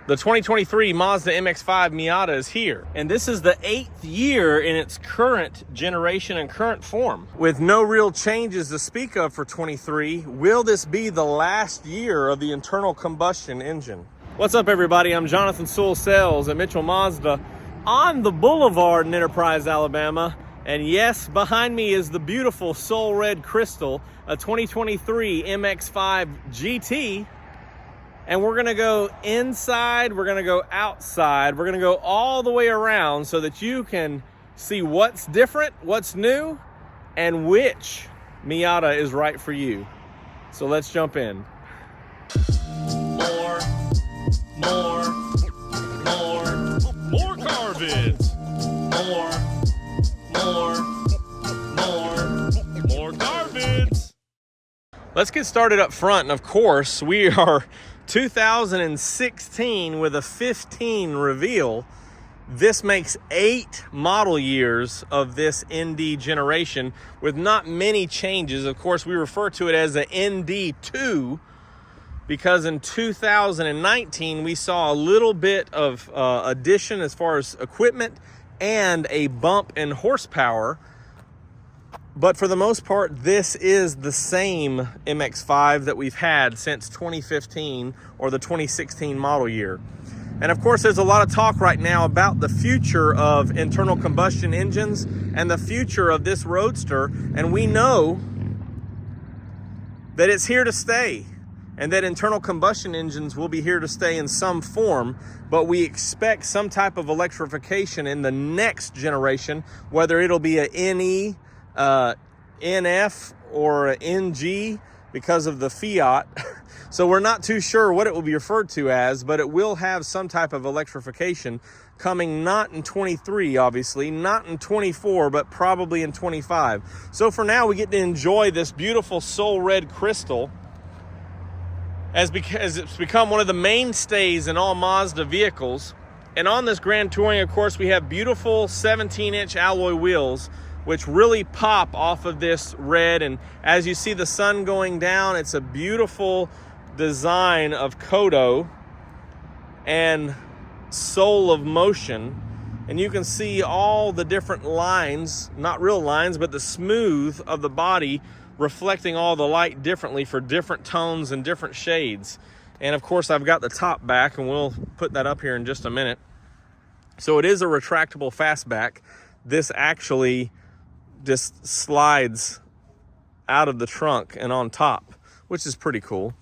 The 2023 Mazda MX-5 Miata is here, and this is the 8th year in its current generation and current form. With no real changes to speak of for 23, will this be the last year of the internal combustion engine? What's up, everybody? I'm Jonathan Sewell Sales at Mitchell Mazda on the Boulevard in Enterprise, Alabama. And yes, behind me is the beautiful Soul Red Crystal, a 2023 MX-5 GT. And we're gonna go inside, we're gonna go outside, we're gonna go all the way around so that you can see what's different, what's new, and which Miata is right for you. So let's jump in. More car vids. More car vids. Let's get started up front, and of course, we are 2016 with a 15 reveal. This makes 8 model years of this ND generation with not many changes. Of course, we refer to it as the ND2 because in 2019 we saw a little bit of addition as far as equipment and a bump in horsepower. But for the most part, this is the same MX-5 that we've had since 2015 or the 2016 model year. And of course, there's a lot of talk right now about the future of internal combustion engines and the future of this roadster. And we know that it's here to stay and that internal combustion engines will be here to stay in some form. But we expect some type of electrification in the next generation, whether it'll be a NE, NF or a NG because of the Fiat. So we're not too sure what it will be referred to as, but it will have some type of electrification coming, not in 23, obviously, not in 24, but probably in 25. So for now, we get to enjoy this beautiful Soul Red Crystal as it's become one of the mainstays in all Mazda vehicles. And on this Grand Touring, of course, we have beautiful 17-inch alloy wheels, which really pop off of this red. And as you see the sun going down, it's a beautiful design of Kodo and Soul of Motion. And you can see all the different lines, not real lines, but the smooth of the body reflecting all the light differently for different tones and different shades. And of course, I've got the top back, and we'll put that up here in just a minute. So it is a retractable fastback. This actually just slides out of the trunk and on top, which is pretty cool.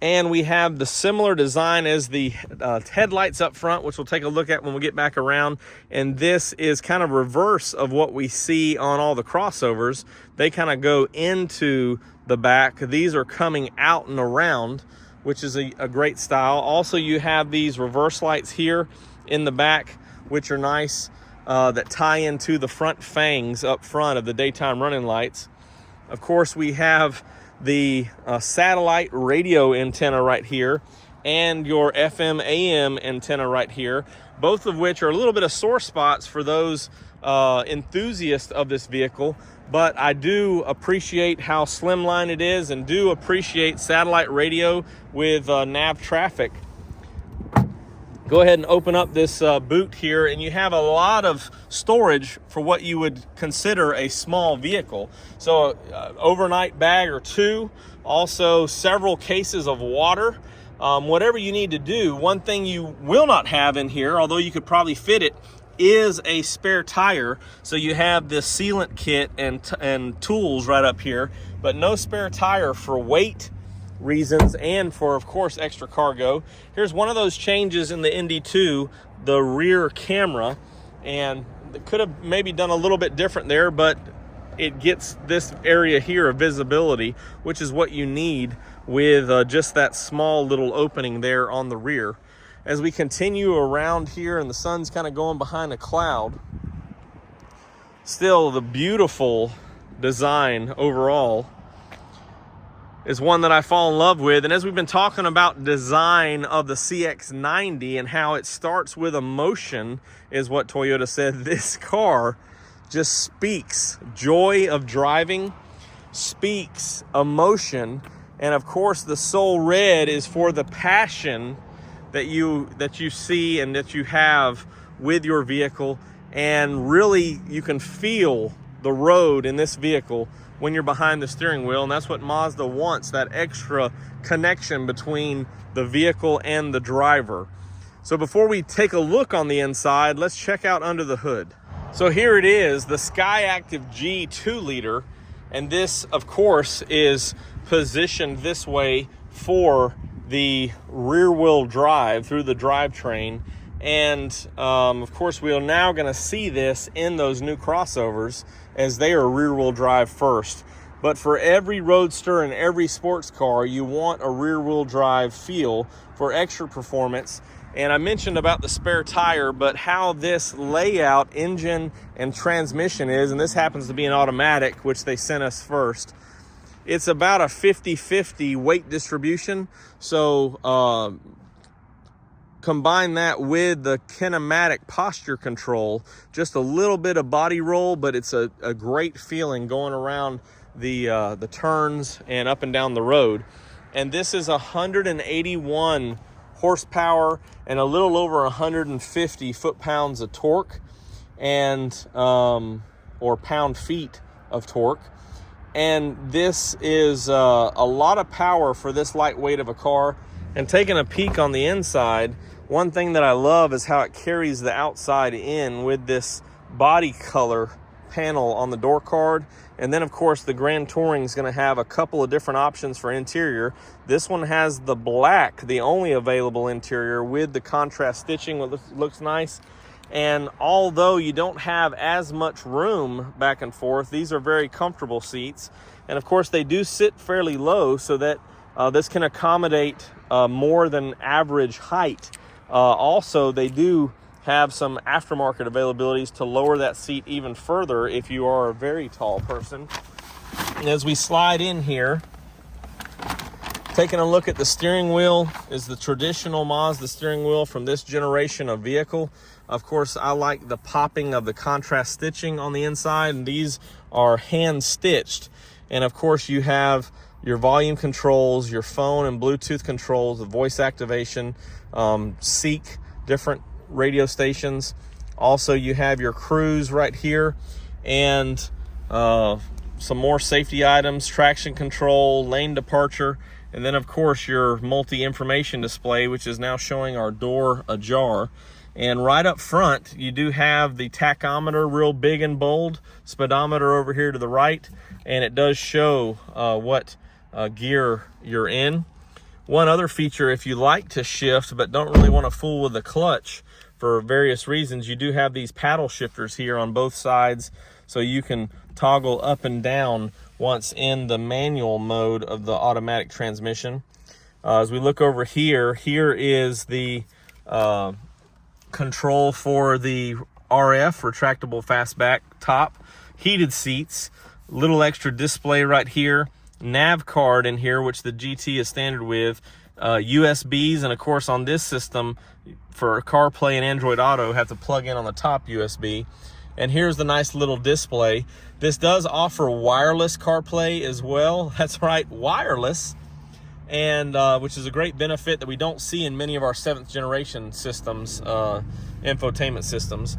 And we have the similar design as the headlights up front, which we'll take a look at when we get back around. And this is kind of reverse of what we see on all the crossovers. They kind of go into the back. These are coming out and around, which is a great style. Also, you have these reverse lights here in the back, which are nice. That tie into the front fangs up front of the daytime running lights. Of course, we have the satellite radio antenna right here and your FM AM antenna right here, both of which are a little bit of sore spots for those enthusiasts of this vehicle. But I do appreciate how slimline it is and do appreciate satellite radio with nav traffic. Go ahead and open up this boot here, and you have a lot of storage for what you would consider a small vehicle. So overnight bag or two, also several cases of water, whatever you need to do. One thing you will not have in here, although you could probably fit it, is a spare tire. So you have this sealant kit and tools right up here, but no spare tire for weight reasons and for, of course, extra cargo. Here's one of those changes in the ND2, the rear camera, and it could have maybe done a little bit different there, but it gets this area here of visibility, which is what you need with just that small little opening there on the rear. As we continue around here and the sun's kind of going behind a cloud, still the beautiful design overall is one that I fall in love with. And as we've been talking about design of the CX-90 and how it starts with emotion, is what Toyota said. This car just speaks joy of driving, speaks emotion, and of course the Soul Red is for the passion that you see and that you have with your vehicle. And really, you can feel the road in this vehicle when you're behind the steering wheel, and that's what Mazda wants, that extra connection between the vehicle and the driver. So before we take a look on the inside, let's check out under the hood. So here it is, the Skyactiv G 2-liter, and this, of course, is positioned this way for the rear-wheel drive through the drivetrain. And of course, we are now going to see this in those new crossovers, as they are rear-wheel drive first. But for every roadster and every sports car, you want a rear-wheel drive feel for extra performance. And I mentioned about the spare tire, but how this layout, engine and transmission is, and this happens to be an automatic, which they sent us first. It's about a 50-50 weight distribution. So combine that with the kinematic posture control, just a little bit of body roll, but it's a great feeling going around the turns and up and down the road. And this is 181 horsepower and a little over 150 foot-pounds of torque, and or pound-feet of torque. And this is a lot of power for this lightweight of a car. And taking a peek on the inside, one thing that I love is how it carries the outside in with this body color panel on the door card. And then, of course, the Grand Touring is going to have a couple of different options for interior. This one has the black, the only available interior, with the contrast stitching, which looks nice. And although you don't have as much room back and forth, these are very comfortable seats. And of course, they do sit fairly low, so that this can accommodate more than average height. Also, they do have some aftermarket availabilities to lower that seat even further if you are a very tall person. And as we slide in here, taking a look at the steering wheel, is the traditional Mazda steering wheel from this generation of vehicle. Of course, I like the popping of the contrast stitching on the inside, and these are hand stitched. And of course, you have your volume controls, your phone and Bluetooth controls, the voice activation, seek different radio stations. Also, you have your cruise right here, and some more safety items, traction control, lane departure, and then of course your multi-information display, which is now showing our door ajar. And right up front, you do have the tachometer real big and bold, speedometer over here to the right, and it does show what gear you're in. One other feature, if you like to shift but don't really want to fool with the clutch for various reasons, you do have these paddle shifters here on both sides, so you can toggle up and down once in the manual mode of the automatic transmission. As we look over here, here is the control for the RF, retractable fastback top, heated seats, little extra display right here, nav card in here, which the GT is standard with, USBs, and of course on this system for CarPlay and Android Auto have to plug in on the top USB. And here's the nice little display. This does offer wireless CarPlay as well. That's right, wireless, and which is a great benefit that we don't see in many of our 7th generation systems, infotainment systems.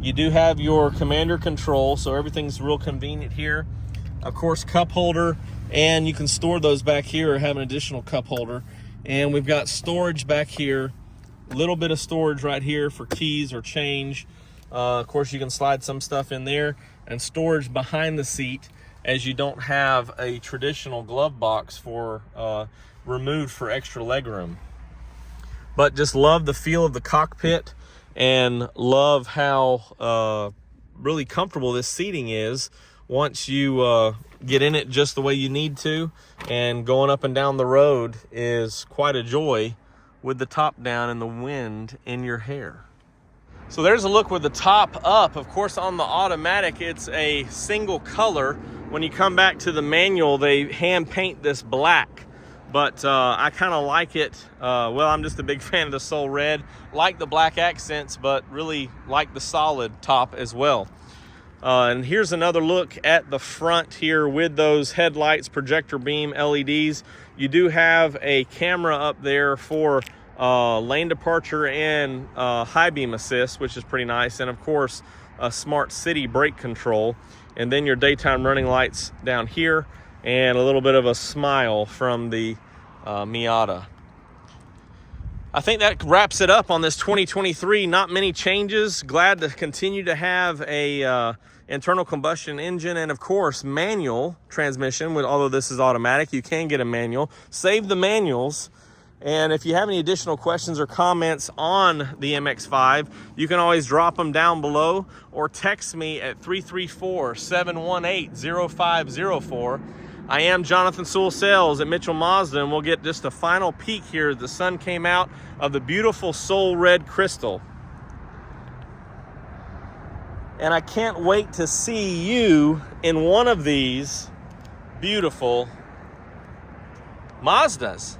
You do have your commander control, so everything's real convenient here. Of course, cup holder, and you can store those back here or have an additional cup holder. And we've got storage back here, a little bit of storage right here for keys or change. Of course, you can slide some stuff in there, and storage behind the seat, as you don't have a traditional glove box for removed for extra legroom. But just love the feel of the cockpit, and love how really comfortable this seating is once you get in it just the way you need to. And going up and down the road is quite a joy with the top down and the wind in your hair. So there's a look with the top up. Of course, on the automatic, it's a single color. When you come back to the manual, they hand paint this black. But I kind of like it. Well, I'm just a big fan of the Soul Red. Like the black accents, but really like the solid top as well. And here's another look at the front here with those headlights, projector beam LEDs. You do have a camera up there for lane departure and high beam assist, which is pretty nice. And of course, a smart city brake control. And then your daytime running lights down here, and a little bit of a smile from the Miata. I think that wraps it up on this 2023. Not many changes. Glad to continue to have a internal combustion engine, and of course manual transmission. Although this is automatic, you can get a manual. Save the manuals. And if you have any additional questions or comments on the MX-5, you can always drop them down below or text me at 334-718-0504. I am Jonathan Sewell Sales at Mitchell Mazda, and we'll get just a final peek here as the sun came out of the beautiful Soul Red Crystal. And I can't wait to see you in one of these beautiful Mazdas.